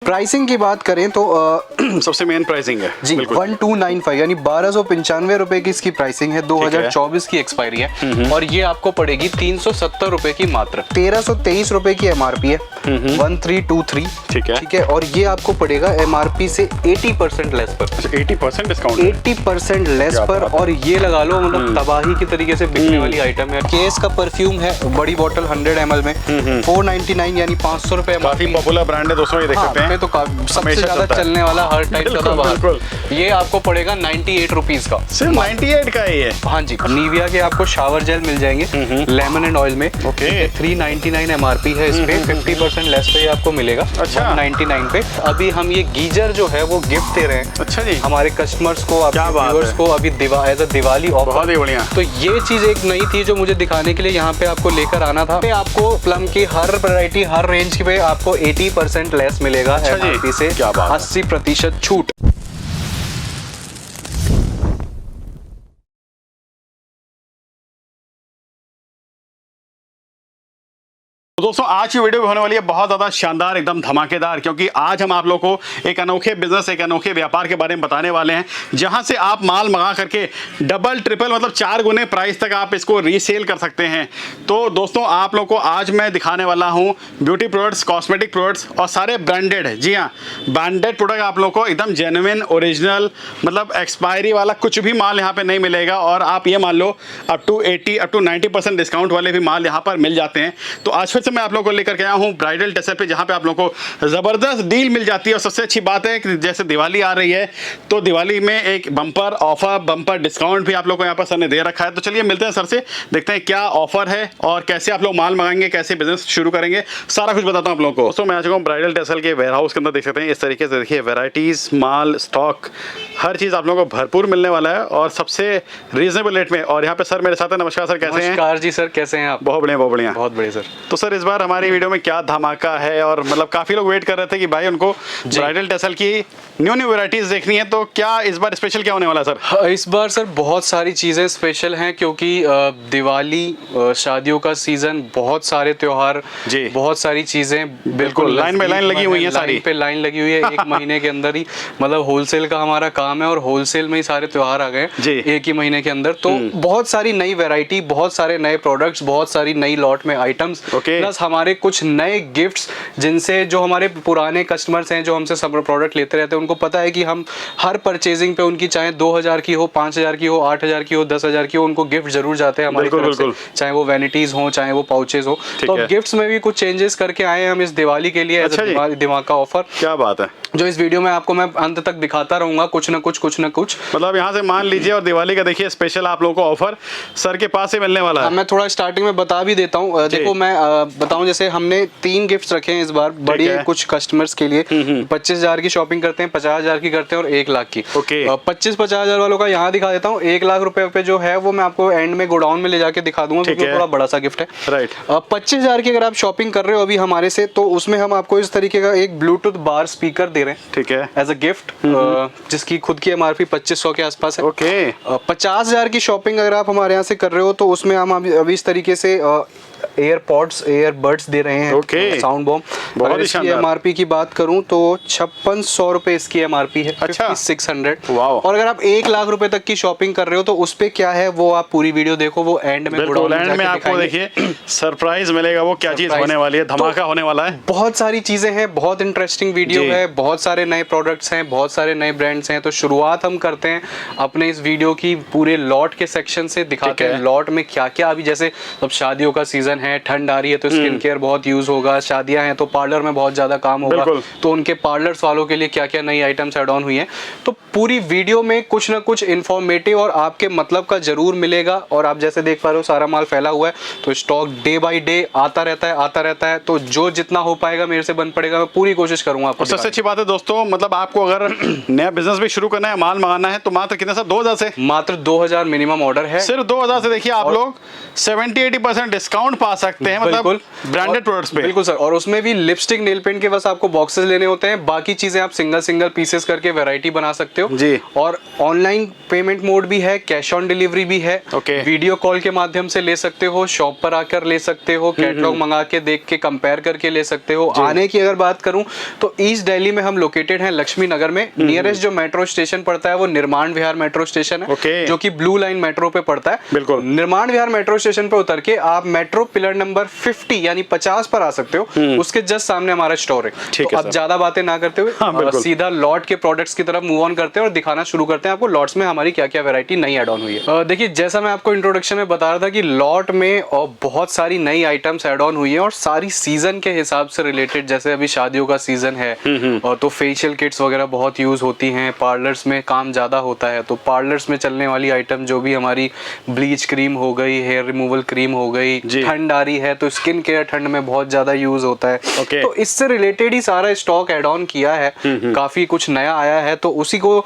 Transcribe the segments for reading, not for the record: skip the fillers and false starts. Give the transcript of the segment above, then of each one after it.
Pricing की बात करें तो सबसे मेन प्राइसिंग है जी 1295 यानी 1295 रुपए की इसकी प्राइसिंग है। 2024 की एक्सपायरी है और ये आपको पड़ेगी 370 रुपए की मात्र। 1323 रुपए की एमआरपी है। 1323 ठीक है और ये आपको पड़ेगा एमआरपी से 80% लेस पर। 80% डिस्काउंट, 80% लेस पर। और ये लगा लो मतलब तबाही की तरीके से बिकने वाली आइटम है। केस का परफ्यूम है, बड़ी बोतल 100 ml में 499 यानी 500 रुपए। काफी पॉपुलर ब्रांड है दोस्तों, ये देख सकते हैं। तो सबसे ज्यादा चलने वाला हर टाइप का बाहर। ये आपको पड़ेगा 98 रुपीज का। सिर्फ 98 का ही है। हाँ जी। निविया के आपको शावर जेल मिल जाएंगे लेमन एंड ऑयल में। 399 एमआरपी है इस पे। 50% लेस पे आपको मिलेगा। अच्छा 199 पे। अभी हम ये गीजर जो है वो गिफ्ट दे रहे हैं। अच्छा जी, हमारे कस्टमर्स को, आपके व्यूअर्स को अभी एज अ दिवाली ऑफर। बहुत ही बढ़िया। तो ये चीज एक नई थी जो मुझे दिखाने के लिए यहाँ पे आपको लेकर आना था। आपको प्लम की हर वैरायटी हर रेंज पे आपको 80% लेस मिलेगा। अच्छा एमआरपी से 80% छूट। तो दोस्तों आज की वीडियो भी होने वाली है बहुत ज़्यादा शानदार, एकदम धमाकेदार, क्योंकि आज हम आप लोगों को एक अनोखे बिजनेस, एक अनोखे व्यापार के बारे में बताने वाले हैं, जहां से आप माल मंगा करके डबल ट्रिपल मतलब 4 गुने प्राइस तक आप इसको रीसेल कर सकते हैं। तो दोस्तों आप लोगों को आज मैं दिखाने वाला हूं ब्यूटी प्रोडक्ट्स, कॉस्मेटिक प्रोडक्ट्स और सारे ब्रांडेड है। जी हाँ, ब्रांडेड प्रोडक्ट आप लोगों को एकदम जेन्युइन ओरिजिनल, मतलब एक्सपायरी वाला कुछ भी माल यहाँ पर नहीं मिलेगा। और आप ये मान लो अप टू 90% डिस्काउंट वाले भी माल यहाँ पर मिल जाते हैं। तो आज फिर मैं आप लोगों को लेकर के आया हूं ब्राइडल टेसल पे, जहां पे आप लोगों को जबरदस्त डील मिल जाती है। और सबसे अच्छी बात है कि जैसे दिवाली आ रही है तो दिवाली में एक बम्पर ऑफर, बम्पर डिस्काउंट भी आप लोगों को यहां पर सर ने दे रखा है। तो चलिए मिलते हैं सर से, देखते हैं क्या ऑफर है और कैसे आप लोग माल मंगाएंगे, कैसे बिजनेस शुरू करेंगे, सारा कुछ बताता हूं आप लोगों को। दोस्तों मैं आ चुका हूं ब्राइडल टेसल के वेयर हाउस के अंदर। देख सकते हैं इस तरीके से, देखिए वैरायटीज, माल, स्टॉक, हर चीज आप लोगों को भरपूर मिलने वाला है और सबसे रीजनेबल रेट में। और यहाँ पे सर मेरे साथ है। नमस्कार सर, कैसे हैं? नमस्कार जी सर, कैसे हैं आप? बहुत बढ़िया, बहुत बढ़िया, बहुत बढ़िया सर। तो सर इस बार हमारी वीडियो में क्या धमाका है? और मतलब काफी लोग वेट कर रहे थे कि भाई उनको ब्राइडल टेसल की न्यू वैरायटीज देखनी है, तो क्या इस बार स्पेशल क्या होने वाला है सर? इस बार सर बहुत सारी चीज़ें स्पेशल हैं, क्योंकि दिवाली, शादियों का सीजन, बहुत सारे त्योहार, बहुत सारी चीज़ें बिल्कुल लाइन में लाइन लगी हुई है, सारी पे लाइन लगी हुई है। एक महीने के अंदर ही, मतलब होलसेल का हमारा काम है और होलसेल में ही सारे त्योहार आ गए एक ही महीने के अंदर। तो बहुत सारी नई वैरायटी, बहुत सारे नए प्रोडक्ट्स, बहुत सारी नई लॉट में आइटम्स, प्लस हमारे कुछ नए गिफ्ट्स, जिनसे जो हमारे पुराने कस्टमर्स हैं जो हमसे सब प्रोडक्ट लेते रहते हैं, उनको पता है कि हम हर परचेजिंग पे उनकी चाहे 2000 की हो, 5000 की हो, 8000 की हो, 10,000 की हो, उनको गिफ्ट जरूर जाते हैं हमारी तरफ से, चाहे वो वैनिटीज हो, चाहे वो पाउचेज हो। तो गिफ्ट्स में भी कुछ चेंजेस करके आए हैं हम इस दिवाली के लिए। दिमाग का ऑफर, क्या बात है, जो इस वीडियो में आपको मैं अंत तक दिखाता रहूंगा, कुछ ना कुछ मतलब यहाँ से मान लीजिए। और दिवाली का देखिए स्पेशल आप लोगों को ऑफर सर के पास से मिलने वाला है। मैं थोड़ा स्टार्टिंग में बता भी देता हूँ। देखो मैं बताऊं, जैसे हमने 3 गिफ्ट्स रखे हैं इस बार बड़ी कुछ कस्टमर्स के लिए। 25,000 की शॉपिंग करते हैं, 50,000 की करते हैं और 1 लाख की। 25,000 वालों का यहाँ दिखा देता हूँ। 1 लाख रुपए पे जो है वो मैं आपको एंड में गोडाउन में ले जाके दिखा दूंगा, क्योंकि थोड़ा बड़ा सा गिफ्ट है। राइट। 25,000 की अगर आप शॉपिंग कर रहे हो अभी हमारे से, तो उसमें हम आपको इस तरीके का एक ब्लूटूथ बार स्पीकर दे रहे हैं, ठीक है, एज अ गिफ्ट, जिसकी खुद की एमआरपी 2500 के आसपास है। 50,000 की शॉपिंग अगर आप हमारे यहाँ से कर रहे हो, तो उसमें हम अभी इस तरीके से एयरपॉड्स, एयरबड्स दे रहे हैं, साउंड बॉम्ब। अगर इसकी एमआरपी की बात करूं तो 5600 रुपए इसकी एमआरपी है। 5600। और अगर आप 1 लाख रुपए तक की शॉपिंग कर रहे हो तो उस पे क्या है वो आप पूरी वीडियो देखो, वो एंड में आपको देखिए सरप्राइज मिलेगा, वो क्या चीज होने वाली है, धमाका होने वाला है। बहुत सारी चीजें हैं, बहुत इंटरेस्टिंग वीडियो है, बहुत सारे नए प्रोडक्ट्स हैं, बहुत सारे नए ब्रांड्स हैं। तो शुरुआत हम करते हैं अपने इस वीडियो की पूरे लॉट के सेक्शन से, दिखाते हैं लॉट में क्या क्या। अभी जैसे अब शादियों का सीजन है, ठंड आ रही है, तो स्किन केयर बहुत यूज होगा। शादियां हैं तो पार्लर में बहुत ज्यादा काम होगा, तो उनके पार्लर्स वालों के लिए क्या क्या नई आइटम्स ऐड ऑन हुई हैं। तो पूरी वीडियो में कुछ ना कुछ इंफॉर्मेटिव और आपके मतलब का जरूर मिलेगा। और आप जैसे देख पा रहे हो सारा माल फैला हुआ है, तो स्टॉक डे बाय डे आता रहता है। तो जो जितना हो पाएगा मेरे से बन पड़ेगा, मैं पूरी कोशिश करूंगा आपको। सबसे अच्छी बात है दोस्तों, मतलब आपको अगर नया बिजनेस भी शुरू करना है, माल मंगाना है, तो मात्र कितने से 2000 से, मात्र 2000 मिनिमम ऑर्डर है। सिर्फ 2000 से देखिए आप लोग 70-80% डिस्काउंट पा सकते हैं। मतलब ब्रांडेड प्रोडक्ट्स पे। बिल्कुल सर, और उसमें भी लिपस्टिक नेल पेंट के बस आपको बॉक्सेस लेने होते हैं, बाकी चीजें आप सिंगल सिंगल पीसेस करके वैरायटी बना सकते हो जी। और ऑनलाइन पेमेंट मोड भी है, कैश ऑन डिलीवरी भी है, ओके। वीडियो कॉल के माध्यम से ले सकते हो, शॉप पर आकर ले सकते हो, कैटलॉग मंगा के देख के कंपेयर करके ले सकते हो। आने की अगर बात करूं तो ईस्ट दिल्ली में हम लोकेटेड हैं, लक्ष्मी नगर में। नियरेस्ट जो मेट्रो स्टेशन पड़ता है वो निर्माण विहार मेट्रो स्टेशन है, ओके। जो कि ब्लू लाइन मेट्रो पे पड़ता है। बिल्कुल। निर्माण विहार मेट्रो स्टेशन पे उतर के आप मेट्रो पिलर नंबर 50 यानी 50 पर आ सकते हो, उसके जस्ट सामने हमारा स्टोर है। ठीक तो है अब सर। ज्यादा बातें ना करते हुए सीधा लॉट के प्रोडक्ट्स की तरफ मूव ऑन करते हैं और दिखाना शुरू करते हैं आपको लॉट्स में हमारी क्या क्या वैरायटी नई ऐड ऑन हुई है। देखिए, जैसा मैं आपको इंट्रोडक्शन में बता रहा था कि लॉट में बहुत सारी नई आइटम्स ऐड ऑन हुई है और सारी सीजन के हिसाब से रिलेटेड। जैसे अभी शादियों का सीजन है तो फेशियल किट्स वगैरह बहुत यूज होती हैं, पार्लर्स में काम ज्यादा होता है, तो पार्लर्स में चलने वाली आइटम जो भी हमारी ब्लीच क्रीम हो गई, हेयर रिमूवल क्रीम हो गई, ठंड आ रही है तो स्किन केयर ठंड में बहुत ज्यादा यूज होता है। तो इससे रिलेटेड ही सारा स्टॉक ऐड ऑन किया है, काफी कुछ नया आया है, तो उसी को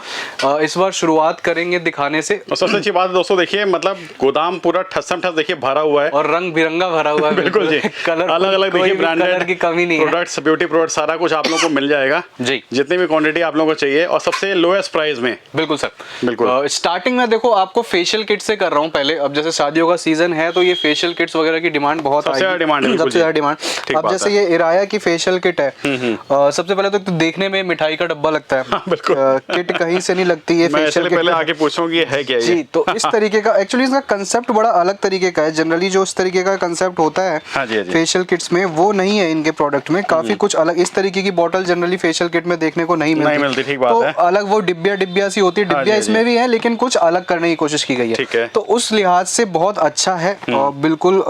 इस बार शुरुआत करेंगे दिखाने से। और सबसे अच्छी बात है दोस्तों, देखिए मतलब गोदाम पूरा ठसम ठस देखिए भरा हुआ है और रंग बिरंगा भरा हुआ है। बिल्कुल जी, कलर अलग अलग देखिए ब्रांडेड की कमी नहीं है, प्रोडक्ट्स, ब्यूटी प्रोडक्ट्स सारा कुछ आप लोगों को मिल जाएगा जी, जितनी भी क्वांटिटी आप लोगों को चाहिए और सबसे लोएस्ट प्राइस में। बिल्कुल सर, बिल्कुल। स्टार्टिंग में देखो आपको फेशियल किट से कर रहा हूँ पहले। अब जैसे शादियों का सीजन है तो ये फेशियल किट्स वगैरह की डिमांड बहुत सबसे ज्यादा डिमांड है, सबसे ज्यादा डिमांड। अब जैसे ये इराया की फेशियल किट है, सबसे पहले तो देखने में मिठाई का डब्बा लगता है, बिल्कुल किट कहीं से नहीं लगती है। फेशियल पहले आके पूछूं कि ये है क्या जी, तो इस तरीके का एक्चुअली इसका कंसेप्ट बड़ा अलग तरीके का है। जनरली जो इस तरीके का कंसेप्ट होता है फेशियल किट्स में वो नहीं है इनके प्रोडक्ट में, काफी कुछ अलग। इस तरीके की बोतल जनरली फेशियल किट में देखने को नहीं मिलती, ठीक बात तो है। अलग वो डिब्बिया सी होती है, डिब्बिया इसमें भी है लेकिन कुछ अलग करने की कोशिश की गई है, तो उस लिहाज से बहुत अच्छा है और बिल्कुल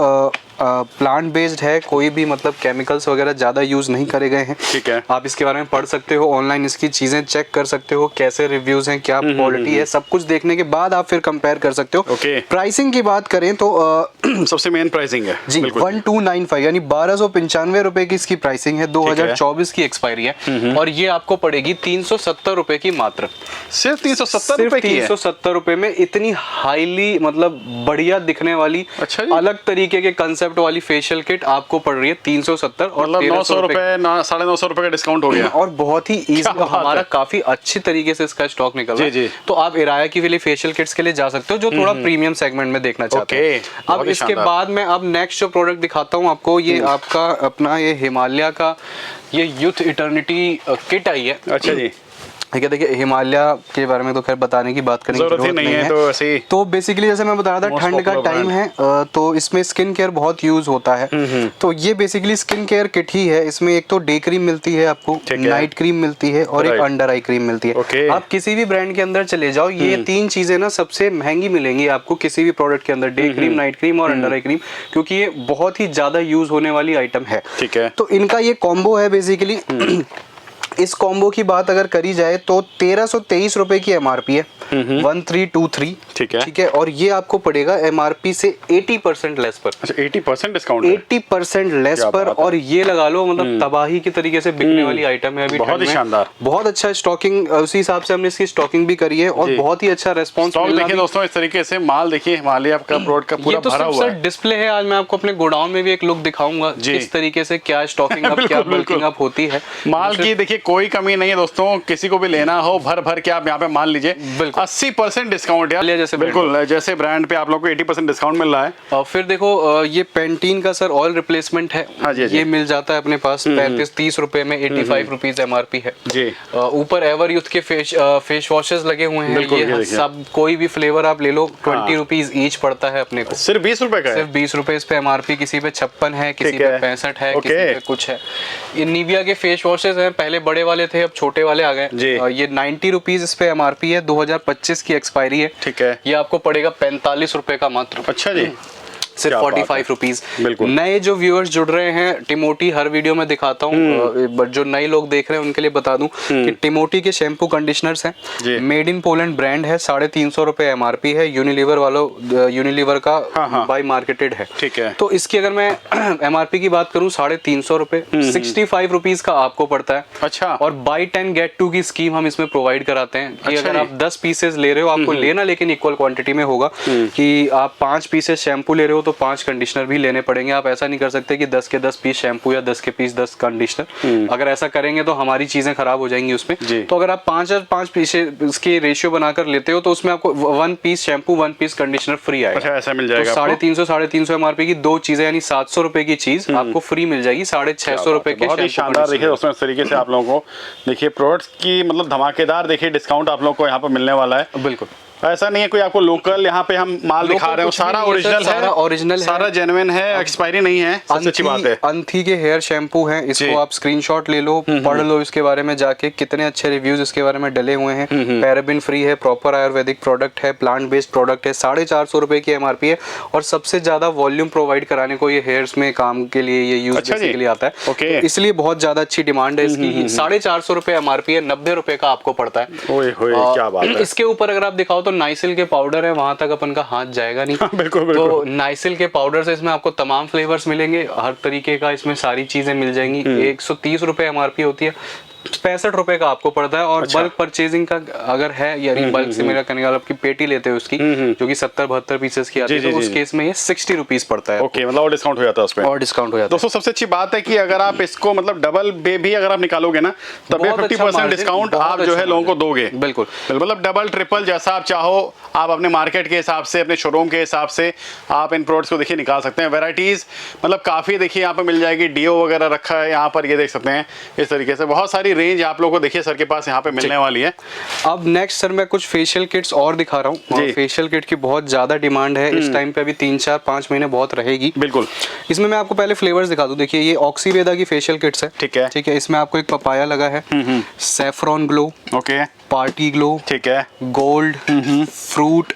प्लांट बेस्ड है, कोई भी मतलब केमिकल्स वगैरह ज्यादा यूज नहीं करे गए हैं। ठीक है, आप इसके बारे में पढ़ सकते हो, ऑनलाइन इसकी चीजें चेक कर सकते हो, कैसे रिव्यूज हैं, क्या क्वालिटी है, सब कुछ देखने के बाद आप फिर कंपेयर कर सकते हो। प्राइसिंग की बात करें तो सबसे मेन प्राइसिंग है जी 1295 यानी 1295 रुपए की इसकी प्राइसिंग है। 2024 की एक्सपायरी है और ये आपको पड़ेगी 370 रुपए की मात्र। सिर्फ 370 रुपए की है? 370 रुपए में इतनी हाईली मतलब बढ़िया दिखने वाली अलग तरीके के कंसेप्ट वाली फेशियल किट आपको पड़ रही है 370 और 900 रुपए 950 रुपए का डिस्काउंट हो गया और बहुत ही इजी। हमारा काफी अच्छी तरीके से इसका स्टॉक निकल रहा है, तो आप इराया की वाली फेशियल किट्स के लिए जा सकते हो जो थोड़ा प्रीमियम सेगमेंट में देखना चाहते हैं। अब इसके बाद में अब नेक्स्ट जो प्रोडक्ट दिखाता हूँ आपको, ये आपका अपना ये हिमालय का ये यूथ इटर्निटी किट आई है। अच्छा जी, ठीक है, देखिए हिमालय के बारे में तो खैर बताने की बात करने की जरूरत नहीं है, तो ऐसे तो बेसिकली जैसे मैं बता रहा था ठंड का टाइम है तो इसमें स्किन केयर बहुत यूज होता है, तो ये बेसिकली स्किन केयर किट ही है। इसमें एक तो डे क्रीम मिलती है आपको, नाइट क्रीम मिलती है और एक अंडर आई क्रीम मिलती है। आप किसी भी ब्रांड के अंदर चले जाओ, ये तीन चीजें ना सबसे महंगी मिलेंगी आपको किसी भी प्रोडक्ट के अंदर, डे क्रीम, नाइट क्रीम और अंडर आई क्रीम, क्योंकि ये बहुत ही ज्यादा यूज होने वाली आइटम है। ठीक है, तो इनका ये कॉम्बो है बेसिकली। इस कॉम्बो की बात अगर करी जाए तो 1323 रुपए की एमआरपी है, 1323। ठीक है, और ये आपको पड़ेगा एमआरपी से 80% लेस पर। अच्छा 80% डिस्काउंट, 80% लेस पर, और ये लगा लो मतलब तबाही की तरीके से बिकने वाली आइटम है अभी, बहुत ही शानदार, बहुत अच्छा स्टॉकिंग, उसी हिसाब से हमने इसकी स्टॉकिंग भी करी है और बहुत ही अच्छा रेस्पॉन्स मिला। देखिए दोस्तों, इस तरीके से माल देखिए हिमालय का प्रोडक्ट का पूरा भरा हुआ है। डिस्प्ले है, आज मैं आपको अपने गोडाउन में भी एक लुक दिखाऊंगा किस तरीके से क्या स्टॉकिंग अप, क्या बल्किंग अप होती है माल की। देखिए कोई कमी नहीं है दोस्तों, किसी को भी लेना हो भर भर के आप यहाँ पे मान लीजिए 80% डिस्काउंट है, जैसे बिल्कुल जैसे ब्रांड पे आप लोगों को 80% डिस्काउंट मिल रहा है। और फिर देखो ये पेंटीन का सर ऑयल रिप्लेसमेंट है, ये मिल जाता है अपने पास 35-30 रुपए में, 85 रुपीज एमआरपी है जी। ऊपर एवर यूथ के फेस वॉशेस लगे हुए हैं, ये सब कोई भी फ्लेवर आप ले लो, 20 रुपीज ईच पड़ता है अपने को, सिर्फ 20 रुपए का, सिर्फ 20 रुपए इस पे एमआरपी। किसी पे 56 है, किसी पे 65 है, किसी पे कुछ है। ये निविया के फेस वॉशेस हैं, पहले बड़े वाले थे अब छोटे वाले आ गए। ये 90 रुपीज इस पे एमआरपी है, 2025 की एक्सपायरी है। ठीक है, ये आपको पड़ेगा 45 रुपए का मात्र। अच्छा जी, सिर्फ 45 रुपीज। नए जो व्यूअर्स जुड़ रहे हैं, टिमोटी हर वीडियो में दिखाता हूँ, जो नए लोग देख रहे हैं उनके लिए बता दूं कि टिमोटी के शैम्पू कंडीशनर्स हैं, मेड इन पोलैंड ब्रांड है, 350 रुपए एमआरपी है, यूनिलीवर वालों, यूनिलीवर का बाय मार्केटेड है। ठीक है, तो इसकी अगर मैं एमआरपी की बात करूँ 350 रुपए, 65 रुपीज का आपको पड़ता है। अच्छा, और बाई 10 गेट 2 की स्कीम हम इसमें प्रोवाइड कराते हैं कि अगर आप 10 पीसेस ले रहे हो, आपको लेना लेकिन इक्वल क्वांटिटी में होगा, कि आप 5 पीसेस शैम्पू ले रहे हो तो 5 कंडीशनर भी लेने पड़ेंगे। आप ऐसा नहीं कर सकते कि 10 के 10 पीस शैम्पू या 10 के पीस 10 कंडीशनर, अगर ऐसा करेंगे तो हमारी चीजें खराब हो जाएंगी उसमें। तो अगर आप 5 पीस इसके रेशियो बनाकर लेते हो तो उसमें आपको 1 piece shampoo 1 piece conditioner free आएगा। अच्छा, ऐसा मिल जाएगा। तो 350 MRP की 2 चीजें यानी 700 रुपए की चीज आपको फ्री मिल जाएगी 650 रुपए के। बहुत ही शानदार। देखिए दोस्तों, इस तरीके से आप लोगों को देखिए प्रोडक्ट्स की मतलब धमाकेदार देखिए डिस्काउंट आप लोगों को यहाँ पर मिलने वाला है। बिल्कुल ऐसा नहीं है कोई आपको लोकल यहाँ पे हम माल दिखा रहे हो, सारा ओरिजिनल है, सारा ओरिजिनल है, सारा जेन्युइन है, एक्सपायरी नहीं है। सबसे अच्छी बात है अंथी के हेयर शैम्पू हैं, इसको आप स्क्रीनशॉट ले लो, पढ़ लो इसके बारे में जाके, कितने अच्छे रिव्यूज इसके बारे में डले हुए हैं। पैराबिन फ्री है, प्रॉपर आयुर्वेदिक प्रोडक्ट है, प्लांट बेस्ड प्रोडक्ट है, 450 रुपए की MRP है और सबसे ज्यादा वॉल्यूम प्रोवाइड कराने को ये हेयर्स में काम के लिए ये यूज के लिए आता है। तो इसलिए बहुत ज्यादा अच्छी डिमांड है इसकी। 450 रुपए MRP है, 90 रुपए का आपको पड़ता है। ओए होए, क्या बात है। इसके ऊपर अगर आप दिखाओ तो नाइसिल के पाउडर है, वहां तक अपन का हाथ जाएगा नहीं। बिल्कुल तो नाइसिल के पाउडर से इसमें आपको तमाम फ्लेवर्स मिलेंगे, हर तरीके का इसमें सारी चीजें मिल जाएंगी। 130 रुपए MRP होती है, 65 रुपए का आपको पड़ता है। और अच्छा। बल्क परचेजिंग का अगर है यानी बल्क से मेरा कहने का आपकी पेटी लेते हो उसकी जो कि 70-72 पीसेस की आती है, तो उस केस में ये 60 रुपीज पड़ता है। ओके, मतलब और डिस्काउंट हो जाता है उसमें। और डिस्काउंट हो जाता है। दोस्तों सबसे अच्छी बात है कि अगर आप इसको मतलब डबल पे भी अगर आप निकालोगे ना तब 50% डिस्काउंट आप जो है लोगों को दोगे। बिल्कुल, मतलब डबल ट्रिपल जैसा आप चाहो, आप अपने मार्केट के हिसाब से, अपने शोरूम के हिसाब से आप इन प्रोडक्ट्स को देखिए निकाल सकते हैं। वेराइटीज मतलब काफी देखिए यहाँ पे मिल जाएगी, डीओ वगैरह रखा है यहाँ पर, ये देख सकते हैं। इस तरीके से बहुत सारी रेंज आप लोगों को देखिए सर के पास यहाँ पे मिलने वाली है। अब नेक्स्ट सर मैं कुछ फेशियल किट्स और दिखा रहा हूँ। फेशियल किट की बहुत ज्यादा डिमांड है इस टाइम पे, अभी 3-4-5 महीने बहुत रहेगी। बिल्कुल। इसमें मैं आपको पहले फ्लेवर्स दिखा दूं। देखिए ये ऑक्सीवेदा की फेशियल किट्स है। ठीक है, ठीक है। इसमें आपको एक पपाया लगा है, saffron glow, okay, party glow, ठीक है, गोल्ड, फ्रूट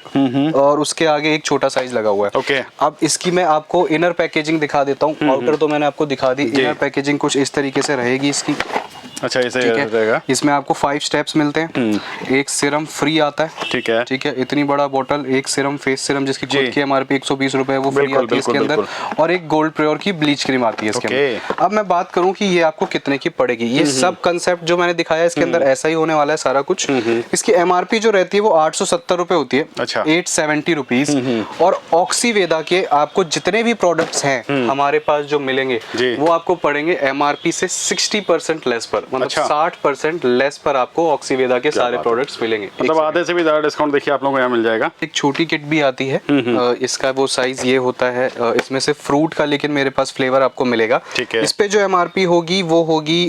और उसके आगे एक छोटा साइज लगा हुआ है। ओके। अब इसकी मैं आपको इनर पैकेजिंग दिखा देता हूँ। आउटर तो मैंने आपको दिखा दी, इनर पैकेजिंग कुछ इस तरीके से रहेगी इसकी। अच्छा, ऐसे रहेगा। इसमें आपको 5 स्टेप्स मिलते हैं। एक सीरम फ्री आता है। ठीक है, ठीक है। इतनी बड़ा बोतल, एक सीरम फेस सीरम जिसकी खुद की MRP 120 रुपए है, वो फ्री आती है इसके अंदर। और एक गोल्ड प्योर की ब्लीच क्रीम आती है इसके अंदर। अब मैं बात करूं कि ये आपको कितने की पड़ेगी। ये सब कंसेप्ट जो मैंने दिखाया इसके अंदर ऐसा ही होने वाला है सारा कुछ। इसकी MRP जो रहती है वो 870 रुपए होती है। अच्छा। 870 रुपीज। और ऑक्सीवेदा के आपको जितने भी प्रोडक्ट्स हैं हमारे पास जो मिलेंगे वो आपको पड़ेंगे MRP से 60% लेस पर, मतलब 60% लेस पर आपको ऑक्सीवेदा के सारे प्रोडक्ट्स मिलेंगे। मतलब आधे से भी ज्यादा डिस्काउंट देखिए आप लोगों को यहाँ मिल जाएगा। एक छोटी किट भी आती है, इसका वो साइज ये होता है, इसमें से फ्रूट का लेकिन मेरे पास फ्लेवर आपको मिलेगा। ठीक है। इस पे जो MRP होगी वो होगी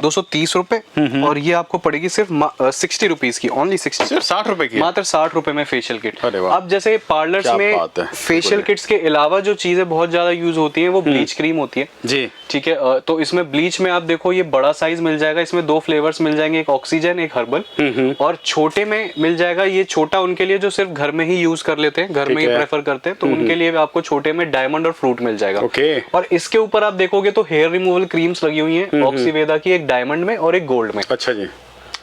230 रुपए और ये आपको पड़ेगी सिर्फ 60 रुपीज की, ओनली 60, सिर्फ 60 रुपए की, मात्र 60 रुपए में फेशियल किट। अरे वाह। अब जैसे पार्लर्स में फेशियल किट्स के अलावा जो चीजें बहुत ज्यादा यूज होती हैं वो ब्लीच क्रीम होती है जी। ठीक है। तो इसमें ब्लीच में आप देखो ये बड़ा साइज मिल जाएगा, इसमें 2 फ्लेवर्स मिल जाएंगे, एक ऑक्सीजन एक हर्बल। और छोटे में मिल जाएगा, ये छोटा उनके लिए जो सिर्फ घर में ही यूज कर लेते हैं, घर में ही प्रेफर करते हैं, तो उनके लिए आपको छोटे में डायमंड और फ्रूट मिल जाएगा। और इसके ऊपर आप देखोगे तो हेयर रिमूवल क्रीम्स लगी हुई हैं ऑक्सीवेदा की, एक डायमंड में और एक गोल्ड में। अच्छा जी।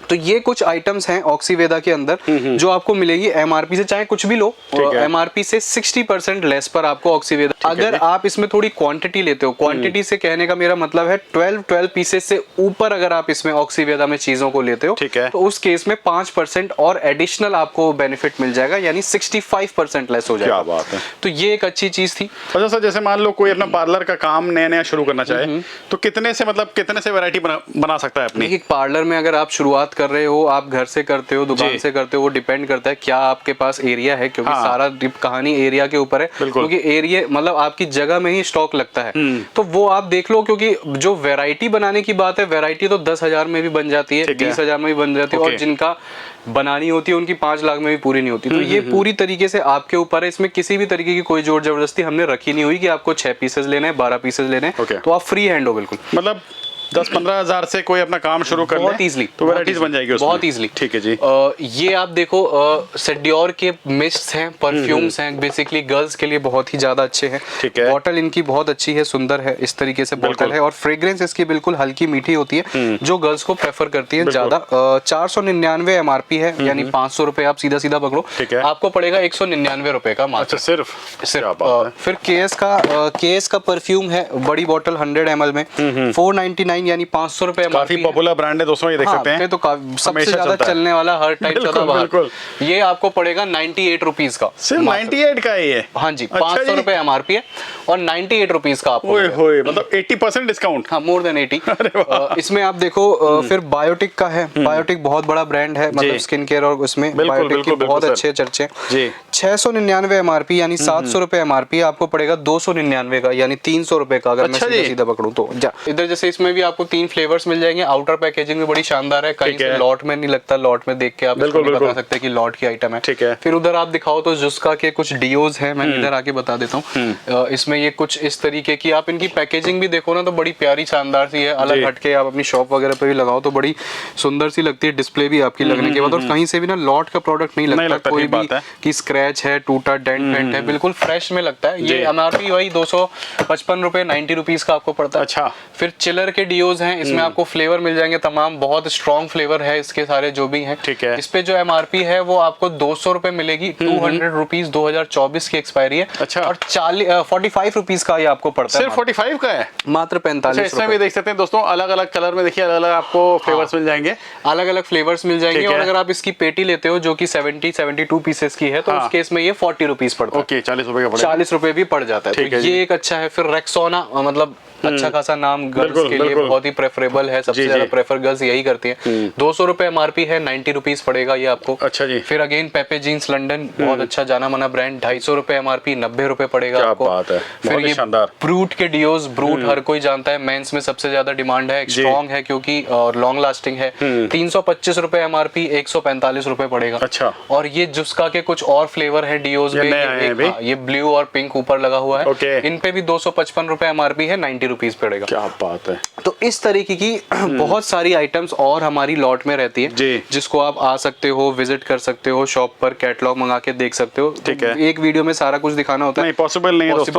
तो ये कुछ आइटम्स हैं ऑक्सीवेदा के अंदर जो आपको मिलेगी MRP से, चाहे कुछ भी लो, MRP से 60% लेस पर आपको ऑक्सीवेदा। अगर आप इसमें थोड़ी क्वांटिटी लेते हो, क्वांटिटी से कहने का मेरा मतलब है 12 पीसेस से ऊपर अगर आप इसमें ऑक्सीवेदा में चीजों को लेते हो, तो उस केस में 5% और एडिशनल आपको बेनिफिट मिल जाएगा, यानी 65% लेस हो जाएगा। क्या बात है। तो ये एक अच्छी चीज थी। अच्छा सर, जैसे मान लो कोई अपना पार्लर का काम नया शुरू करना चाहे तो कितने से वैरायटी बना सकता है अपनी? एक पार्लर में अगर आप शुरुआत कर रहे हो, आप घर से करते हो, दुकान से करते हो, वो डिपेंड करता है क्या आपके पास एरिया है, क्योंकि सारा कहानी एरिया के ऊपर है। क्योंकि एरिया मतलब आपकी जगह में ही स्टॉक लगता है, तो वो आप देख लो। क्योंकि जो वैरायटी बनाने की बात है, वैरायटी तो 10,000 में भी बन जाती है, 20,000 में भी बन जाती है, और जिनका बनानी होती है उनकी 5 लाख में भी पूरी नहीं होती। तो ये पूरी तरीके से आपके ऊपर है, इसमें किसी भी तरीके की कोई जोर जबरदस्ती हमने रखी नहीं हुई कि आपको 6 पीसेस लेने हैं, 12 पीसेस लेने हैं, तो आप फ्री हैंड हो बिल्कुल। मतलब 10-15 हजार से कोई अपना काम शुरू कर बहुत इजीली, तो वैराइटीज बन जाएगी उसमें। बहुत इजीली। ठीक है जी। ये आप देखो सेडियोर के मिस्ट्स हैं, परफ्यूम्स हैं, बेसिकली गर्ल्स के लिए बहुत ही ज्यादा अच्छे हैं। ठीक है। बॉटल इनकी बहुत अच्छी है, सुंदर है, इस तरीके से बॉटल है, और फ्रेग्रेंस इसकी बिल्कुल हल्की मीठी होती है, जो गर्ल्स को प्रेफर करती है ज्यादा। 499 MRP है, यानी 500 रुपए आप सीधा सीधा पकड़ो, आपको पड़ेगा 199 रुपए का मात्र। सिर्फ। फिर KS का परफ्यूम है, बड़ी बॉटल 100 ml में 499 499 यानी 500 रुपए काफी पॉपुलर ब्रांड है दोस्तों, ये देख सकते हैं। तो सबसे ज्यादा चलने वाला, हर टाइम बिल्कुल। ये आपको पड़ेगा 98 रुपीज का, सिर्फ 98 का है ये। हाँ जी, 500 रुपए एमआरपी है और 98 रुपीज का आपको, मतलब 80% डिस्काउंट। हाँ, मोर देन 80। इसमें आप देखो फिर बायोटिक का है। बायोटिक बहुत बड़ा ब्रांड है, मतलब स्किन केयर, और उसमें बायोटिक के बहुत अच्छे चर्चे। 699 एमआरपी यानी 700 रुपए एमआरपी, आपको पड़ेगा 299 का यानी 300 रुपए का, अगर मैं सीधा पकड़ूं तो। इधर जैसे इसमें भी आपको 3 फ्लेवर्स मिल जाएंगे। आउटर पैकेजिंग भी बड़ी शानदार है, कहीं से लॉट में नहीं लगता, लॉट में देख के आप बता सकते हैं कि लॉट की आइटम है। फिर उधर आप दिखाओ तो जुस्का के कुछ डियोज है, मैं इधर आके बता देता हूँ। इसमें ये कुछ इस तरीके की, आप इनकी पैकेजिंग भी देखो ना तो बड़ी प्यारी शानदार सी है, अलग हटके आप अपनी शॉप वगैरह पे भी लगाओ तो बड़ी सुंदर सी लगती है, डिस्प्ले भी आपकी लगने के बाद। और कहीं से भी ना लॉट का प्रोडक्ट नहीं लगता, कोई भी की स्क्रैच है, टूटा डेंट पेंट है, बिल्कुल फ्रेश में लगता है। ये एमआरपी वही 255 रुपए 90 रुपीज का आपको पड़ता है। अच्छा। फिर चिलर के डियोज हैं, इसमें आपको फ्लेवर मिल जाएंगे तमाम, बहुत स्ट्रॉन्ग फ्लेवर है इसके सारे जो भी हैं। ठीक है। इस पे जो एमआरपी है वो आपको 200 रुपए मिलेगी, 200 रुपीज, 2024 की एक्सपायरी है। अच्छा। और 45 रुपीज का ये आपको पड़ता है, सिर्फ 45 का है, मात्र 45। इसमें भी देख सकते हैं दोस्तों, अलग अलग कलर में देखिए, अलग अलग आपको फ्लेवर्स मिल जाएंगे, अलग अलग फ्लेवर्स मिल जाएंगे। और अगर आप इसकी पेटी लेते हो जो कि 72 पीसेस की है, तो उस केस में ये 40 रुपीज पड़ता है। ओके, 40 रुपए का, 40 रुपए भी पड़ जाता है, तो ये एक अच्छा है। फिर रेक्सोना, मतलब अच्छा खासा नाम गर्ल्स के लिए बहुत ही प्रेफरेबल है, सबसे ज्यादा प्रेफर गर्ल्स यही करती हैं। 200 रुपए एमआरपी है, 90 रुपीज पड़ेगा ये आपको। अच्छा जी। फिर अगेन पेपे जीन्स लंदन, बहुत अच्छा जाना माना ब्रांड, 250 रुपए एमआरपी, 90 रुपए पड़ेगा आपको। बात है, फिर ये ब्रूट के डियोज, ब्रूट हर कोई जानता है, मेंस में सबसे ज्यादा डिमांड है, स्ट्रॉन्ग है क्योंकि और लॉन्ग लास्टिंग है। 325 रुपए एमआरपी, 145 रुपए पड़ेगा। अच्छा। और ये जुस्का के कुछ और फ्लेवर है डियोज में, ये ब्लू और पिंक ऊपर लगा हुआ है, इन पे भी 255 रुपए एमआरपी है, 90 रुपीज पड़ेगा। बात है। तो इस तरीके की बहुत सारी आइटम्स और हमारी लॉट में रहती है, जिसको आप आ सकते हो, विजिट कर सकते हो, शॉप पर कैटलॉग मंगा के देख सकते हो। ठीक है। एक वीडियो में सारा कुछ दिखाना होता है, पॉसिबल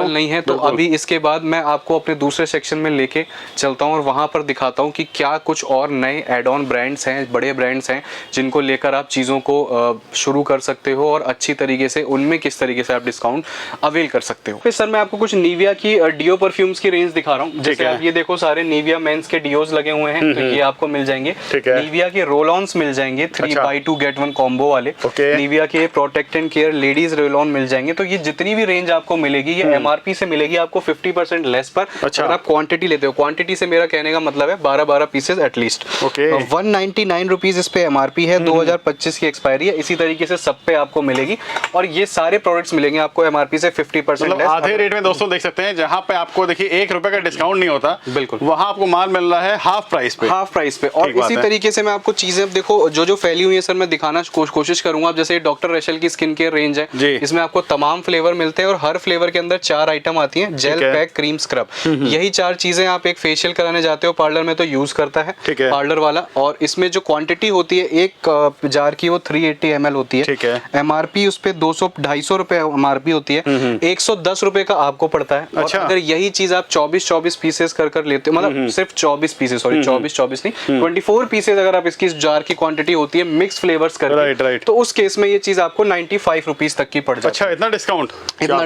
नहीं है। तो अभी इसके बाद मैं आपको अपने दूसरे सेक्शन में लेके चलता हूँ और वहां पर दिखाता हूँ कि क्या कुछ और नए एड ऑन ब्रांड्स हैं, बड़े ब्रांड्स हैं, जिनको लेकर आप चीजों को शुरू कर सकते हो और अच्छी तरीके से उनमें किस तरीके से आप डिस्काउंट अवेल कर सकते हो। फिर सर मैं आपको कुछ निविया की डियो परफ्यूम्स की रेंज दिखा रहा हूँ। जैसे आप ये देखो, सारे निविया मेंस के डियोज लगे हुए हैं, तो ये आपको मिल जाएंगे। निविया के रोल ऑन्स मिल जाएंगे, 3x2 गेट 1 कॉम्बो वाले। निविया के protect and care ladies roll on मिल जाएंगे। तो ये जितनी भी रेंज आपको मिलेगी, ये एमआरपी से मिलेगी आपको 50% लेस पर। अगर आप क्वांटिटी लेते हो, क्वांटिटी से मेरा कहने का मतलब है 12-12 पीसेस एटलीस्ट। 199 रुपीज इस पे एमआरपी है, 2025 की एक्सपायरी है। इसी तरीके से सब पे आपको मिलेगी और ये सारे प्रोडक्ट्स मिलेंगे आपको एमआरपी से 50% लेस, आधे रेट में। दोस्तों देख सकते हैं, जहाँ पे आपको देखिए 1 रुपए का डिस्काउंट नहीं होता, बिल्कुल, वहाँ आपको माल मिल रहा है हाफ प्राइस पे। और इसी तरीके से मैं आपको चीजें देखो जो फैली हुई है सर, मैं दिखाना कोशिश करूंगा। अब जैसे डॉक्टर रेशल की स्किन केयर रेंज है, इसमें आपको तमाम फ्लेवर मिलते हैं और हर फ्लेवर के अंदर 4 आइटम आती हैं, जेल, पैक, क्रीम, स्क्रब। यही 4 चीजें आप एक फेशियल कराने जाते हो पार्लर में तो यूज करता है पार्लर वाला। और इसमें जो क्वांटिटी होती है एक जार की, वो 380 ml होती है। एमआरपी उस पे 200-250 रुपए एमआरपी होती है, 110 रुपए का आपको पड़ता है। और अगर यही चीज आप 24 पीसेस कर लेते हो, मतलब सिर्फ 24 पीसेस, सॉरी 24 नहीं, 24 पीसेस अगर आप इसकी जार की क्वांटिटी होती है मिक्स फ्लेवर्स करके, तो उस केस में ये चीज आपको 95 रुपीज तक की पड़ जाती है। अच्छा, इतना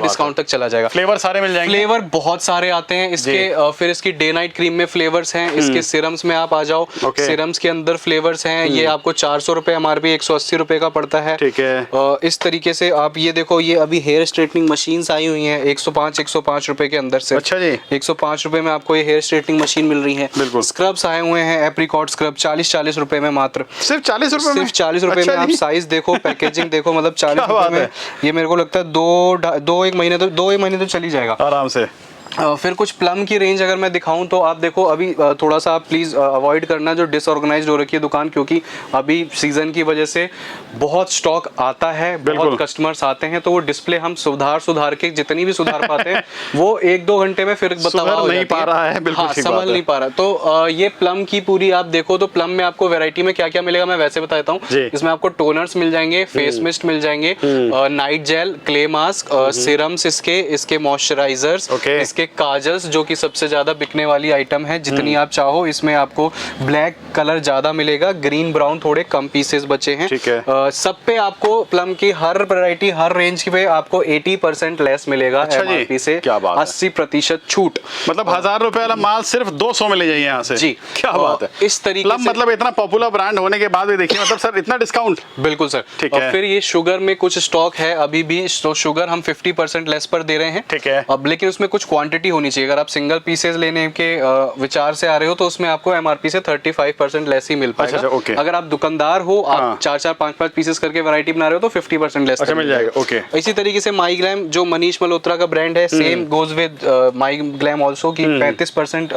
डिस्काउंट तक चला जाएगा। फ्लेवर सारे मिल जाएंगे, फ्लेवर बहुत सारे आते हैं इसके। फिर इसकी डे नाइट क्रीम में फ्लेवर्स हैं, इसके सिरम्स में आप आ जाओ, सिरम्स के अंदर फ्लेवर्स हैं। ये आपको 400 रुपए एमआरपी, 180 रुपए का पड़ता है। ठीक है। इस तरीके से आप ये देखो, ये अभी हेयर स्ट्रेटनिंग मशीन्स आई हुई हैं 105 रुपए के अंदर से। अच्छा जी। 105 रुपए में आपको ये हेयर स्ट्रेटनिंग मशीन मिल रही है। स्क्रब्स आए हुए हैं, एप्रिकॉट स्क्रब 40 रुपए में, मात्र सिर्फ 40 रुपए में। सिर्फ 40 रुपए में। आप साइज देखो, पैकेजिंग देखो, मतलब 40 रुपए में ये मेरे को लगता है 2-1 महीने तो चली जाएगा आराम से। फिर कुछ प्लम की रेंज अगर मैं दिखाऊं तो आप देखो, अभी थोड़ा सा आप प्लीज अवॉइड करना जो डिसऑर्गेनाइज्ड हो रखी है दुकान, क्योंकि अभी सीजन की वजह से बहुत स्टॉक आता है, बहुत कस्टमर्स आते हैं, तो वो डिस्प्ले हम सुधार के जितनी भी सुधार पाते हैं वो 1-2 घंटे में फिर बताओ नहीं पा रहा है, बिल्कुल संभल नहीं पा रहा। तो ये प्लम की पूरी आप देखो तो प्लम में आपको वैरायटी में क्या क्या मिलेगा मैं वैसे बता देता हूँ। इसमें आपको टोनर्स मिल जाएंगे, फेस मिस्ट मिल जाएंगे, night gel, clay mask, serums, इसके मॉइस्चराइजर्स, इसके काजल्स जो कि सबसे ज़्यादा बिकने वाली आइटम है, जितनी आप चाहो इसमें आपको ब्लैक कलर ज़्यादा मिलेगा, ग्रीन ब्राउन थोड़े कम पीसेस बचे हैं। ठीक है। सब पे आपको प्लम की हर वैरायटी हर रेंज पे आपको 80% लेस मिलेगा। अच्छा जी, MRP से क्या बात है। 80% छूट। मतलब 1000 रुपए वाला माल सिर्फ 200 में ले जाइए यहाँ से। जी, क्या बात है। इस तरीके प्लम से मतलब इतना पॉपुलर ब्रांड होने के बाद भी देखिए मतलब सर इतना डिस्काउंट। बिल्कुल सर। ठीक और है। फिर ये शुगर में कुछ स्टॉक है अभी भी, तो शुगर हम 50% लेस पर दे रहे हैं। ठीक है। अब लेकिन उसमें कुछ क्वांटिटी होनी चाहिए। अगर आप सिंगल पीसेस लेने के विचार से आ रहे हो तो उसमें आपको MRP से 35% लेस ही मिल पाएगा। अच्छा, ओके। अगर आप दुकानदार हो, हाँ। आप 4-4 5-5 पीसेस करके वैरायटी बना रहे हो तो 50% लेस अच्छा, मिल जाएगा, ओके। इसी तरीके से माई ग्लैम जो मनीष मल्होत्रा का ब्रांड है, same goes with my glam also की 35%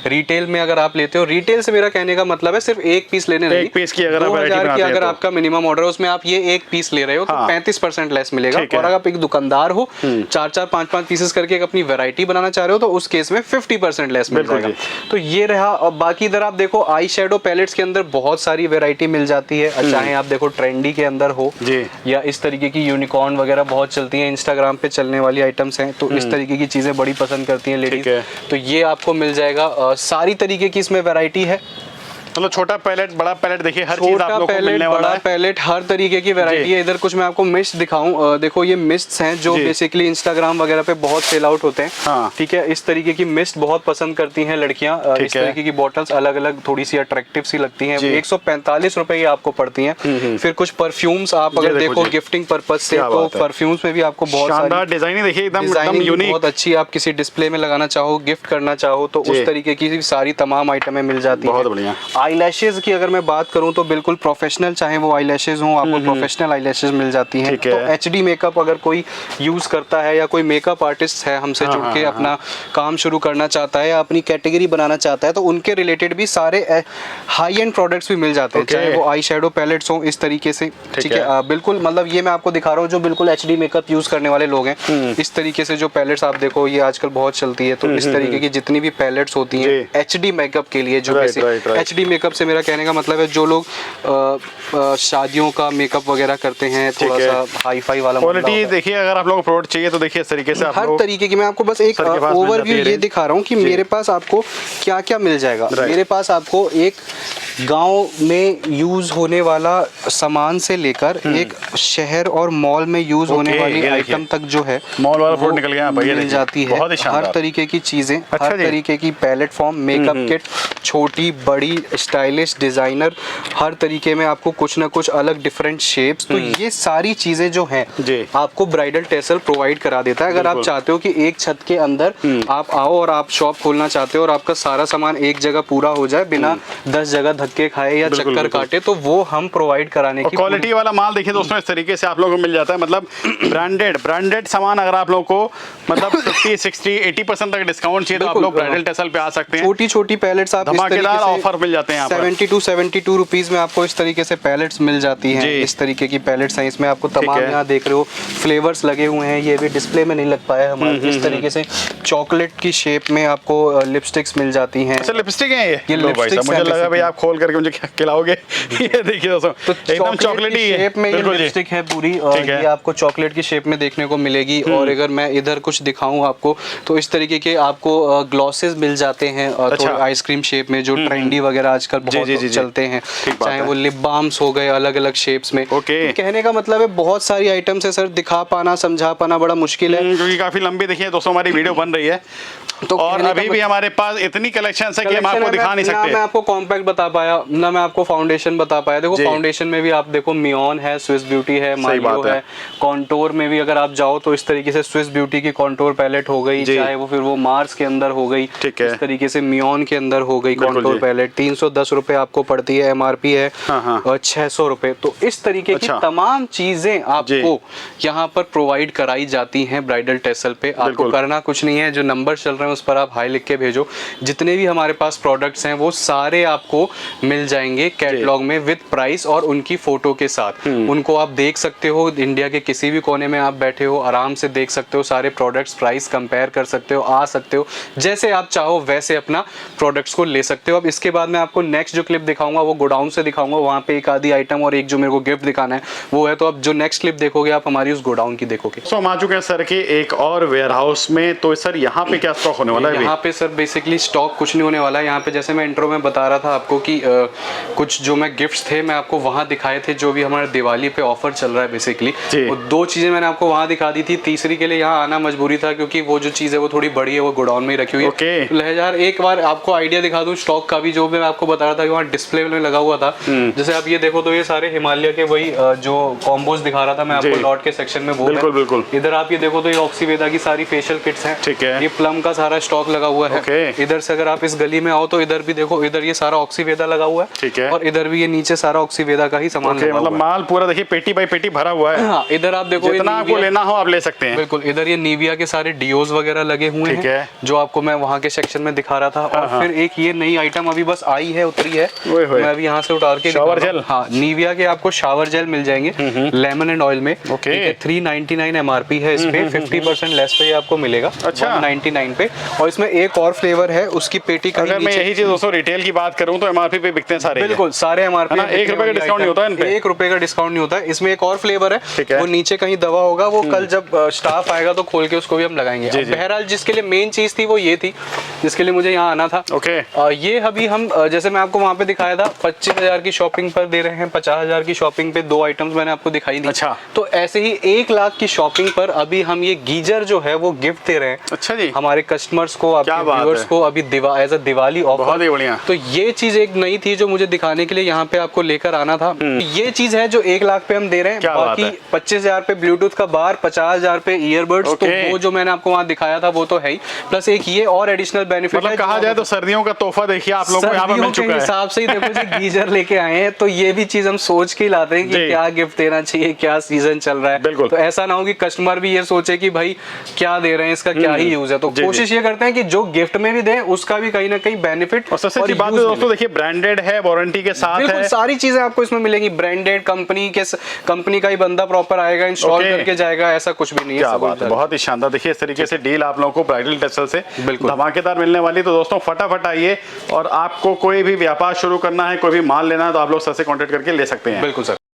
रिटेल में अगर आप लेते हो। रिटेल से मेरा कहने का मतलब है सिर्फ एक पीस लेने नहीं, एक पीस की अगर आप 2000 variety की बनाते हैं अगर तो। आपका मिनिमम ऑर्डर है उसमें आप ये एक पीस ले रहे हो तो हाँ। 35% लेस मिलेगा। ठीक है। और अगर आप एक दुकानदार हो, 4-4 5-5 पीसेस करके एक अपनी वैरायटी बनाना चाह रहे हो तो उस केस में 50% लेस मिल बिल्कुल जाएगा। तो ये रहा। अब बाकी इधर आप देखो आई शेडो पैलेट्स के अंदर बहुत सारी वैरायटी मिल जाती है। चाहे आप देखो ट्रेंडी के अंदर हो जी। या इस तरीके की यूनिकॉर्न वगैरह बहुत चलती हैं, इंस्टाग्राम पे चलने वाली आइटम्स हैं, तो इस तरीके की चीजें बड़ी पसंद करती हैं लेडीज। ठीक है। तो ये आपको मिल जाएगा। सारी तरीके की इसमें वैरायटी है। मतलब छोटा पैलेट बड़ा पैलेट देखिए हर चीज आप छोटा लोगों को पैलेट मिलने वाला बड़ा है। पैलेट हर तरीके की वैरायटी है। इधर कुछ मैं आपको मिस्ट दिखाऊं, देखो ये मिस्ट्स हैं जो जी। बेसिकली इंस्टाग्राम वगैरह पे बहुत सेल आउट होते हैं। हाँ। ठीक है, इस तरीके की मिस्ट बहुत पसंद करती हैं लड़कियां। ठीक इस है। तरीके की बॉटल्स अलग अलग थोड़ी सी अट्रैक्टिव सी लगती हैं। जी। 145 रुपए की आपको पड़ती हैं। फिर कुछ परफ्यूम्स आप ये अगर देखो देखो जी। गिफ्टिंग पर्पज से, क्या तो बात है। परफ्यूम्स में भी आपको बहुत शानदार सारी डिजाइन देखिए एकदम डिजाइनिंग यूनिक। बहुत अच्छी, आप किसी डिस्प्ले में लगाना चाहो, गिफ्ट करना चाहो तो जी। उस तरीके की सारी तमाम आइटमें मिल जाती हैं। बहुत बढ़िया। आईलैशेस की अगर मैं बात करूं तो बिल्कुल प्रोफेशनल, चाहे वो आईलैशेस हो, आपको प्रोफेशनल आईलैशेस मिल जाती हैं। ठीक है। तो एचडी मेकअप अगर कोई यूज करता है या कोई मेकअप आर्टिस्ट है हमसे जुड़ के अपना काम शुरू करना चाहता है या अपनी कैटेगरी बनाना चाहता है तो उनके रिलेटेड भी सारे हाई एंड प्रोडक्ट्स भी मिल जाते हैं। ओके। चाहे वो आई शेडो पैलेट्स हो इस तरीके से। ठीक है। है, बिल्कुल मतलब ये मैं आपको दिखा रहा हूँ जो बिल्कुल एचडी मेकअप यूज करने वाले लोग हैं। इस तरीके से जो पैलेट्स आप देखो ये आजकल बहुत चलती है, तो इस तरीके की जितनी भी पैलेट्स होती हैं जी। एचडी मेकअप के लिए, जो right, right, right. HD makeup से मेरा कहने का मतलब है जो लोग शादियों का मेकअप वगैरह करते हैं, थोड़ा ठीक है। सा हाई फाई वाला मामला क्वालिटी होता है। देखिए अगर आप लोगों को प्रोडक्ट चाहिए तो देखिए इस तरीके से आप हर लोग तरीके की मैं आपको बस एक सर के पास मिल ओवरव्यू जाती है ये रेंज। दिखा रहा हूँ कि जी। मेरे पास आपको क्या क्या मिल जाएगा। राइट। मेरे पास आपको एक गांव में यूज होने वाला सामान से लेकर एक शहर और मॉल में यूज होने ओके, वाली ये आइटम देखिए। तक जो है मॉल वाला वो प्रोडक्ट निकल गया, भैया मिल देखिए। जाती है। बहुत ही हर शानदार। तरीके की चीजें, अच्छा हर जी। तरीके की पैलेट फॉर्म, मेकअप किट, छोटी बड़ी स्टाइलिश डिजाइनर, हर तरीके में आपको कुछ ना कुछ अलग डिफरेंट शेप्स। तो ये सारी चीजें जो हैं जी। आपको ब्राइडल टेसल प्रोवाइड करा देता है। अगर आप बिल्कुल। चाहते हो कि एक छत के अंदर आप आओ और आप शॉप खोलना चाहते हो और आपका सारा सामान एक जगह पूरा हो जाए बिना 10 जगह धक्के खाए या बिल्कुल, चक्कर बिल्कुल। काटे, तो वो हम प्रोवाइड कराने और की क्वालिटी वाला माल देखिए दोस्तों इस तरीके से आप लोगों को मिल जाता है। मतलब ब्रांडेड सामान अगर आप लोगों को मतलब 50 60 80% तक डिस्काउंट चाहिए तो आप बिल्कुल। लोग ब्राइडल टेसल पे आ सकते हैं। छोटी छोटी पैलेट्स आप इस धमाकेदार तरीके से ऑफर मिल जाते हैं यहाँ पर। 72 रुपीज में आपको इस तरीके से पैलेट्स मिल जाती हैं। जी। इस तरीके की पैलेट्स हैं, इसमें आपको ठीक तमाम है। यहाँ देख रहे हो फ्लेवर्स लगे हुए हैं। ये भी डिस्प्ले में नहीं लग पाया हमारे। इस तरीके से चॉकलेट की शेप में आपको लिपस्टिक्स मिल जाती हैं। अच्छा लिपस्टिक है ये लो भाई लिपस्टिक्स साहब मुझे हैं लगा भाई basically। आप खोल करके मुझे खिलाओगे। ये देखिए दोस्तों एकदम चॉकलेटी है शेप में ये बिल्कुल जी। लिपस्टिक है पूरी, और ठीक है। ये आपको चॉकलेट की शेप में देखने को मिलेगी। और अगर मैं इधर कुछ दिखाऊं आपको तो इस तरीके के आपको ग्लॉसेस मिल जाते हैं अच्छा। थोड़े आइसक्रीम शेप में, जो ट्रेंडी वगैरह आजकल बहुत जी, जी, जी। चलते हैं। ठीक बात चाहे है। वो लिप बाम्स हो गए अलग अलग शेप्स में। ओके। तो कहने का मतलब है बहुत सारी आइटम्स है सर, दिखा पाना समझा पाना बड़ा मुश्किल है। क्योंकि काफी लंबी देखिए दोस्तों हमारी वीडियो बन रही है तो और कहने का अभी भी हमारे पास इतनी कलेक्शन है कि हम आपको दिखा नहीं ना मैं सकते। आपको कॉम्पैक्ट बता पाया ना मैं आपको फाउंडेशन बता पाया। देखो जी। फाउंडेशन में भी आप देखो मियोन है, स्विस ब्यूटी है, मारियो बात है। है। कॉन्टोर में भी अगर आप जाओ तो इस तरीके से स्विस ब्यूटी की कॉन्टोर पैलेट हो गई, जी। चाहे वो फिर वो मार्स के अंदर हो गई, ठीक है। इस तरीके से मियोन के अंदर हो गई बिल्कुल कॉन्टोर जी। पैलेट 310 रुपए आपको पड़ती है। MRP है हाँ। 600 रुपए। तो इस तरीके की अच्छा। तमाम चीजें आपको यहाँ पर प्रोवाइड कराई जाती हैं ब्राइडल टेसल पे। आपको बिल्कुल। करना कुछ नहीं है, जो नंबर चल रहे हैं उस पर आप हाई लिख के भेजो। जितने भी हमारे पास प्रोडक्ट्स हैं वो सारे आपको मिल जाएंगे कैटलॉग में विद प्राइस और उनकी फोटो के साथ। उनको आप देख सकते हो, इंडिया के किसी भी कोने में आप बैठे हो आराम से देख सकते हो सारे प्रोडक्ट्स, प्राइस कंपेयर कर सकते हो, आ सकते हो, जैसे आप चाहो वैसे अपना प्रोडक्ट्स को ले सकते हो। अब इसके बाद मैं आपको आपको नेक्स्ट जो क्लिप दिखाऊंगा वो गोडाउन से दिखाऊंगा, वहाँ पे एक आधी आइटम और एक जो मेरे को गिफ्ट दिखाना है वो है। तो अब जो नेक्स्ट क्लिप देखोगे आप हमारी उस गोडाउन की देखोगे। तो हम आ चुके हैं सर के एक और वेयर हाउस में। तो सर यहाँ पे क्या स्टॉक होने वाला है? यहाँ पे सर बेसिकली स्टॉक कुछ नहीं होने वाला है। यहाँ पे जैसे मैं इंट्रो में बता रहा था आपको कि कुछ जो मैं गिफ्ट्स थे मैं आपको वहाँ दिखाए थे, जो भी हमारे दिवाली पे ऑफर चल रहा है बेसिकली। वो 2 चीजें मैंने आपको वहाँ दिखा दी थी, तीसरी के लिए यहाँ आना मजबूरी था क्योंकि वो जो चीज है वो थोड़ी बड़ी है, वो गोडाउन में ही रखी हुई है। लहजार एक बार आपको आइडिया दिखा दूं स्टॉक का भी, जो मैं आपको बता रहा था वहाँ डिस्प्ले में लगा हुआ था। जैसे आप ये देखो तो ये सारे हिमालय के वही जो कॉम्बोज दिखा रहा था मैं आपको लॉट के सेक्शन में, वो बिल्कुल बिल्कुल। इधर आप ये देखो तो ये ऑक्सीवेदा की सारी फेशियल किट्स हैं, ठीक है। ये प्लम का सारा स्टॉक लगा हुआ है। इधर से अगर आप इस गली में आओ तो इधर भी देखो, इधर ये सारा ऑक्सीवेदा लगा हुआ है, ठीक है। और इधर भी ये नीचे सारा ऑक्सीवेदा का ही सामान लगा हुआ है। मतलब माल पूरा देखिए पेटी बाई पेटी भरा हुआ है। हाँ, इधर आप देखो जितना आपको लेना हो आप ले सकते हैं। बिल्कुल, इधर ये निविया के सारे डीओज वगैरह लगे हुए हैं, जो आपको मैं वहाँ के सेक्शन में दिखा रहा था। और फिर एक ये नई आइटम अभी बस आई है, उतरी है, मैं अभी यहाँ से उतार के शावर जेल। हाँ, निविया के आपको शावर जेल मिल जाएंगे लेमन एंड ऑयल में। 399 MRP है इस पे, 50% लेस पे आपको मिलेगा। अच्छा, 199 पे। और इसमें एक और फ्लेवर है, उसकी पेटी का अगर मैं यही चीज दोस्तों रिटेल की बात करूं तो MRP पे बिकते हैं सारे। बिल्कुल सारे MRP, 1 रुपए का डिस्काउंट नहीं होता है इन पे। 1 रुपए का डिस्काउंट नहीं होता है। इसमें एक और फ्लेवर है, वो नीचे कहीं दवा होगा, वो कल जब स्टाफ आएगा तो खोल के उसको भी हम लगाएंगे। बहरहाल जिसके लिए मेन चीज थी वो ये थी, जिसके लिए मुझे यहाँ आना था। ये अभी हम जैसे मैं आपको वहाँ पे दिखाया था 25,000 की शॉपिंग पर दे रहे हैं, 50,000 की शॉपिंग पे 2 आइटम्स मैंने आपको दिखाई दी। अच्छा। तो ऐसे ही 1 लाख की शॉपिंग पर अभी हम ये गीजर जो है वो गिफ्ट दे रहे हैं। अच्छा जी। हमारे कस्टमर्स को, आपके व्यूअर्स को अभी एज अ दिवाली ऑफर। बहुत ही बढ़िया। तो ये चीज एक नई थी जो मुझे दिखाने के लिए यहाँ पे आपको लेकर आना था। ये चीज है जो 1 लाख पे हम दे रहे हैं। बाकी 25,000 पे ब्लूटूथ का बार, 50,000 पे ईयरबड्स। तो वो जो मैंने आपको वहाँ दिखाया था वो तो है ही, प्लस एक ये और एडिशनल बेनिफिट मतलब कहा जाए तो सर्दियों का तोहफा देखिए आप लोगों को यहाँ पे मिल चुका है। हिसाब से ही देखो जी गीजर लेके आए हैं, तो ये भी चीज हम सोच के ही लाते हैं कि क्या गिफ्ट देना चाहिए, क्या सीजन चल रहा है। बिल्कुल। तो ऐसा ना हो कि कस्टमर भी ये सोचे कि भाई क्या दे रहे हैं, इसका क्या ही यूज है। तो कोशिश ये करते हैं कि जो गिफ्ट में भी दें उसका भी कहीं ना कहीं बेनिफिट। और सबसे अच्छी बात है दोस्तों देखिए ब्रांडेड है, वारंटी के साथ है, सारी चीजें आपको इसमें मिलेंगी। ब्रांडेड कंपनी का ही बंदा प्रॉपर आएगा, इंस्टॉल करके जाएगा, ऐसा कुछ भी नहीं है। क्या बात है, बहुत ही शानदार। देखिए इस तरीके से डील आप लोगों को ब्राइडल टेक्सटाइल से बिल्कुल धमाकेदार मिलने वाली। तो दोस्तों फटाफट आइए, और आपको कोई भी व्यापार शुरू करना है, कोई भी माल लेना है तो आप लोग सर से कांटेक्ट करके ले सकते हैं। बिल्कुल सर।